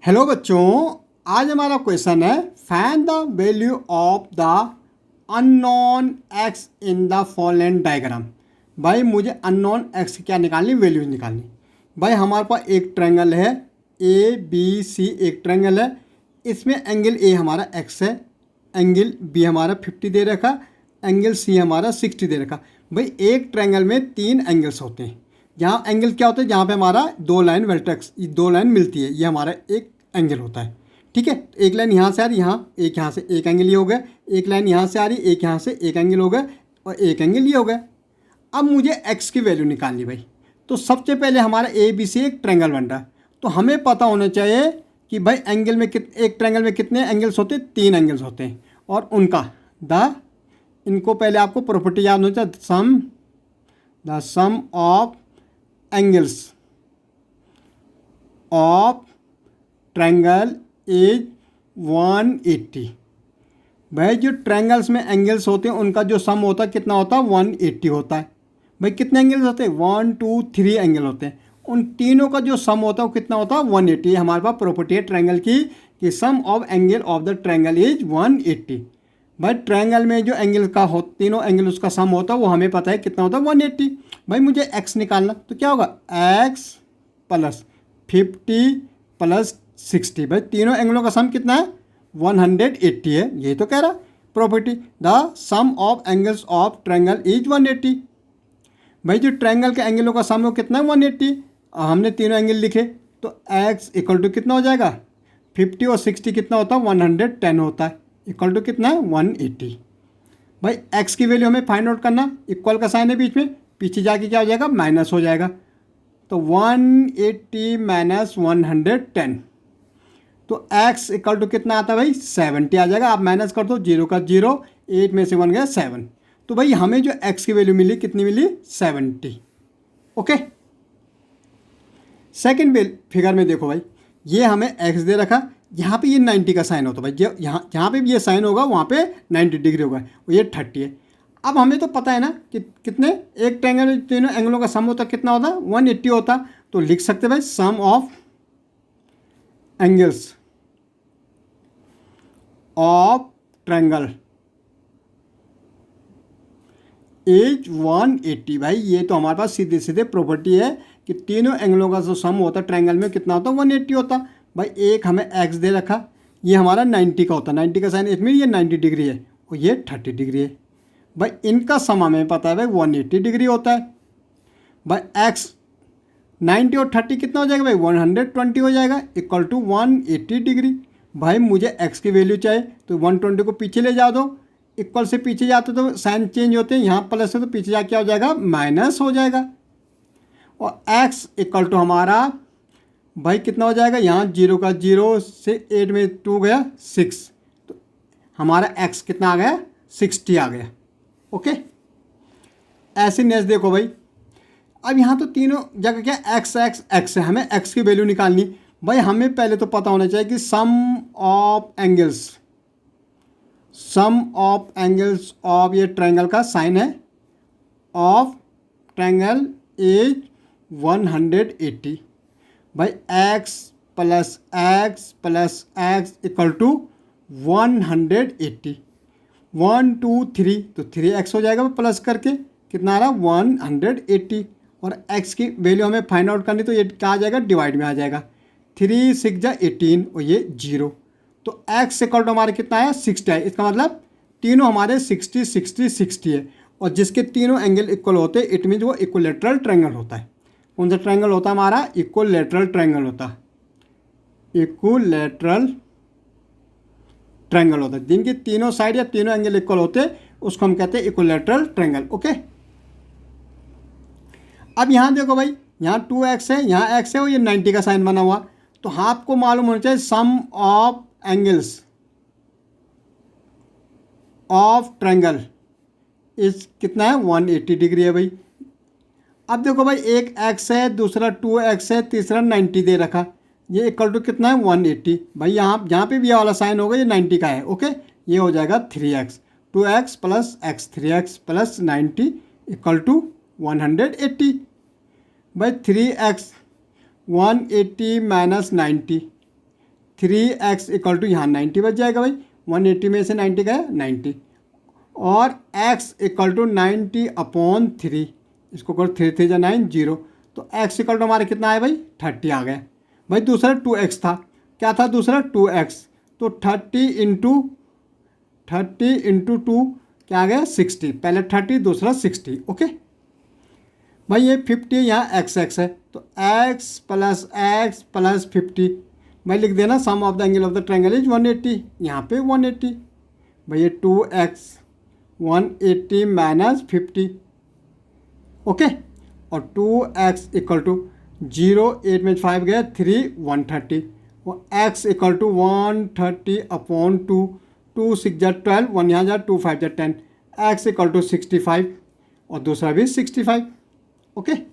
Hello बच्चों, आज हमारा क्वेश्चन है find the value of the unknown x in the following diagram. भाई मुझे अननोन एक्स की क्या निकालनी, वैल्यूज निकालनी। भाई हमारे पास एक ट्रायंगल है ए बी सी, एक ट्रायंगल है। इसमें एंगल ए हमारा एक्स है, एंगल बी हमारा 50 दे रखा, एंगल सी हमारा 60 दे रखा। भाई एक ट्रायंगल में 3 एंगल्स होते हैं। यहाँ एंगल क्या होता है, जहाँ पे हमारा 2 लाइन वर्टेक्स, 2 लाइन मिलती है, ये हमारा एक एंगल होता है। ठीक है, एक लाइन यहाँ से आ रही, यहाँ से एक एंगल ये हो गया, एक लाइन यहाँ से आ रही, एक यहाँ से एक एंगल हो गया, और एक एंगल ये हो गया। अब मुझे एक्स की वैल्यू निकालनी भाई। तो सबसे पहले हमारा ए बी सी एक ट्रायंगल बन रहा है, तो हमें पता होना चाहिए कि भाई एंगल में एक ट्रायंगल में कितने एंगल्स होते हैं, 3 एंगल्स होते हैं। और उनका इनको पहले आपको प्रॉपर्टी याद होना चाहिए। The sum of angles of triangle is 180। भाई जो ट्रायंगल्स में एंगल्स होते हैं उनका जो सम होता है कितना होता है, 180 होता है। भाई कितने एंगल्स होते हैं, 1 2 3 एंगल होते हैं। उन तीनों का जो सम होता है वो कितना होता है, 180। हमारे पास प्रॉपर्टी है ट्रायंगल की कि sum of angle of the triangle is 180। भाई ट्रायंगल में जो एंगल का हो, तीनों एंगल उसका सम होता है वो हमें पता है कितना होता है, 180। भाई मुझे एक्स निकालना, तो क्या होगा, एक्स प्लस 50 प्लस 60। भाई तीनों एंगलों का सम कितना है, 180 है। यही तो कह रहा property, the sum of angles of triangle is 180। भाई जो ट्रायंगल के एंगलों का सम हो कितना है, 180। हमने तीनों एंगल लिखे, तो एक्स इक्वल टू कितना हो जाएगा, 50 और 60 कितना होता है, 110 होता है, इक्वल टू कितना है, 180। भाई एक्स की वैल्यू हमें फाइंड आउट करना, इक्वल का साइन है बीच में, पीछे जाके क्या हो जाएगा, माइनस हो जाएगा। तो 180 माइनस 110, तो x इक्वल टू कितना आता है भाई, 70 आ जाएगा। आप माइनस कर दो, 0 का 0, 8 में से 1 गया 7। तो भाई हमें जो x की वैल्यू मिली कितनी मिली, 70। ओके, सेकंड फिगर में देखो भाई, ये हमें x दे रखा, यहाँ पे ये 90 का साइन होता है भाई। जहाँ पे भी ये साइन होगा वहाँ पे 90 डिग्री होगा, और ये 30 है। अब हमें तो पता है ना कि कितने, एक ट्रायंगल में तीनों एंगलों का सम होता कितना होता, 180 होता। तो लिख सकते भाई sum of angles of triangle is 180। भाई ये तो हमारे पास सीधे सीधे प्रॉपर्टी है कि तीनों एंगलों का जो सम होता है ट्रायंगल में कितना होता है, 180 होता। भाई एक हमें एक्स दे रखा, ये हमारा 90 का होता है, 90 का साइन इसमें ये 90 डिग्री है और ये 30 डिग्री है। भाई इनका सम हमें पता है भाई 180 डिग्री होता है। भाई एक्स 90 और 30 कितना हो जाएगा भाई, 120 हो जाएगा, इक्वल टू 180 डिग्री। भाई मुझे x की वैल्यू चाहिए, तो 120 को पीछे ले जा दो, इक्वल से पीछे जाते तो साइन चेंज होते हैं, यहाँ प्लस है तो पीछे जा क्या हो जाएगा, माइनस हो जाएगा। और x इक्वल टू हमारा भाई कितना हो जाएगा, यहाँ 0 का 0 से 8 में 2 गया 6, तो हमारा x कितना आ गया, 60 आ गया। ओके, ऐसे नेक्स्ट देखो भाई, अब यहाँ तो तीनों जगह क्या एक्स एक्स एक्स है, हमें x की वैल्यू निकालनी। भाई हमें पहले तो पता होना चाहिए कि सम ऑफ एंगल्स ऑफ ये ट्रायंगल का साइन है ऑफ ट्रायंगल इज 180। भाई x plus x equal to 180, 1 2 3, तो 3x हो जाएगा प्लस करके, कितना आ रहा, 180। और x की वैल्यू हमें फाइंड आउट करनी, तो ये क्या आ जाएगा, डिवाइड में आ जाएगा, 3 6 जा 18 और ये 0। तो x इक्वल टू हमारे कितना है, 60 है। इसका मतलब तीनों हमारे 60 60 60 है, और जिसके तीनों एंगल इक्वल होते हैं इट मीन वो इक्विलेटरल ट्रायंगल होता है। कौन सा ट्रायंगल होता है हमारा, इक्विलेटरल ट्रायंगल होता है, इक्विलेटरल ट्रायंगल होता है। जिनके तीनों साइड या तीनों एंगल इक्वल होते हैं उसको हम कहते हैं इक्विलेटरल ट्रायंगल। ओके, अब यहाँ देखो भाई, यहाँ 2x है, यहाँ x है और ये 90 का साइन बना हुआ, तो आपको मालूम होना चाहिए सम ऑफ एंगल्स ऑफ ट्रायंगल इस कितना है, 180 डिग्री है भाई। अब देखो भाई, एक x है, दूसरा 2x है, तीसरा 90 दे रखा, ये इक्वल टू कितना है, 180। भाई यहाँ जहाँ पे भी ये वाला साइन होगा ये 90 का है। ओके, ये हो जाएगा 3x, 2x plus x, 3x plus 90 equal to 180। भाई 3x 180 minus 90, 3x equal to यहाँ 90 बच जाएगा भाई, 180 में से 90 गया 90, और x इक्वल टू 90 अपॉन 3, इसको करो 3 3 9 0, तो x इक्वल टू हमारे कितना आया भाई 30 आ गया भाई। दूसरा 2x था, क्या था दूसरा 2x, तो 30 इंटू 2 क्या आ गया 60, पहले 30 दूसरा 60। ओके भाई ये 50 यहाँ x है, तो x प्लस 50 भाई लिख देना, sum of the angle of the triangle is 180, यहाँ पे 180 भाई, ये 2x 180 माइनस 50। ओके, और 2x इक्वल टू 0, 8 में 5 गया 3, 130, और x इक्वल टू 130 अपॉन 2, 2 6 जा 12, 1 यहाँ जा 2 5 जा 10, x इक्वल टू 65, और दूसरा भी 65। ओके।